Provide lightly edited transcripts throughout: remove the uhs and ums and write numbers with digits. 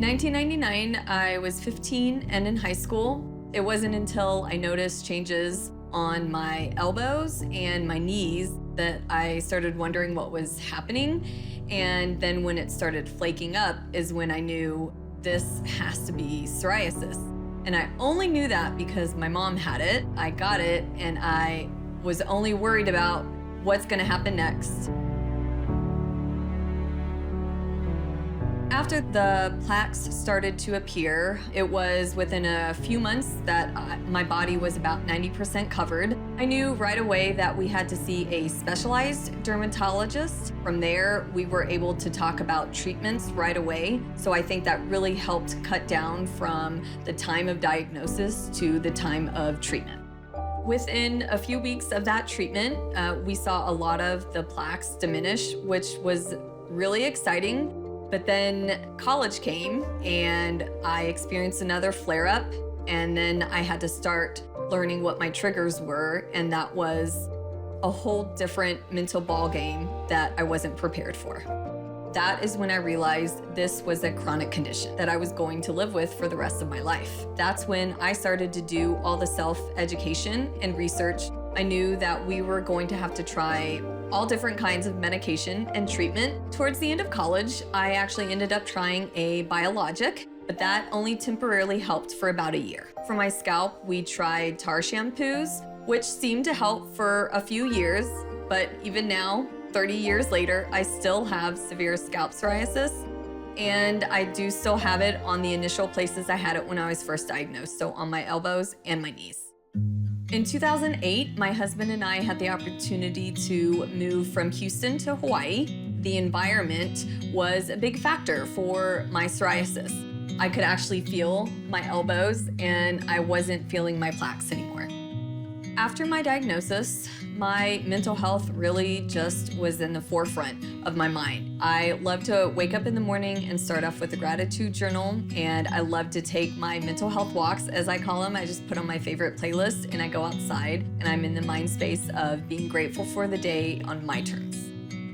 In 1999, I was 15 and in high school. It wasn't until I noticed changes on my elbows and my knees that I started wondering what was happening. And then when it started flaking up is when I knew this has to be psoriasis. And I only knew that because my mom had it, I got it, and I was only worried about what's gonna happen next. After the plaques started to appear, it was within a few months that my body was about 90% covered. I knew right away that we had to see a specialized dermatologist. From there, we were able to talk about treatments right away. So I think that really helped cut down from the time of diagnosis to the time of treatment. Within a few weeks of that treatment, we saw a lot of the plaques diminish, which was really exciting. But then college came and I experienced another flare-up, and then I had to start learning what my triggers were, and that was a whole different mental ballgame that I wasn't prepared for. That is when I realized this was a chronic condition that I was going to live with for the rest of my life. That's when I started to do all the self-education and research. I knew that we were going to have to try all different kinds of medication and treatment. Towards the end of college, I actually ended up trying a biologic, but that only temporarily helped for about a year. For my scalp, we tried tar shampoos, which seemed to help for a few years, but even now, 30 years later, I still have severe scalp psoriasis, and I do still have it on the initial places I had it when I was first diagnosed, so on my elbows and my knees. In 2008, my husband and I had the opportunity to move from Houston to Hawaii. The environment was a big factor for my psoriasis. I could actually feel my elbows and I wasn't feeling my plaques anymore. After my diagnosis, my mental health really just was in the forefront of my mind. I love to wake up in the morning and start off with a gratitude journal, and I love to take my mental health walks, as I call them. I just put on my favorite playlist and I go outside, and I'm in the mind space of being grateful for the day on my terms.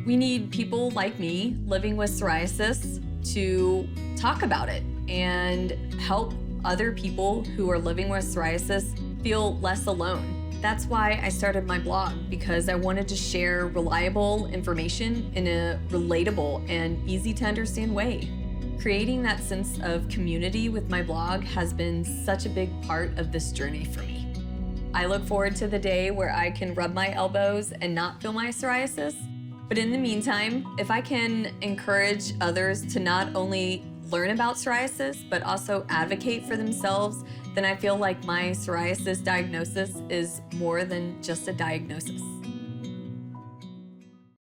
We need people like me living with psoriasis to talk about it and help other people who are living with psoriasis feel less alone. That's why I started my blog, because I wanted to share reliable information in a relatable and easy to understand way. Creating that sense of community with my blog has been such a big part of this journey for me. I look forward to the day where I can rub my elbows and not feel my psoriasis. But in the meantime, if I can encourage others to not only learn about psoriasis, but also advocate for themselves, then I feel like my psoriasis diagnosis is more than just a diagnosis.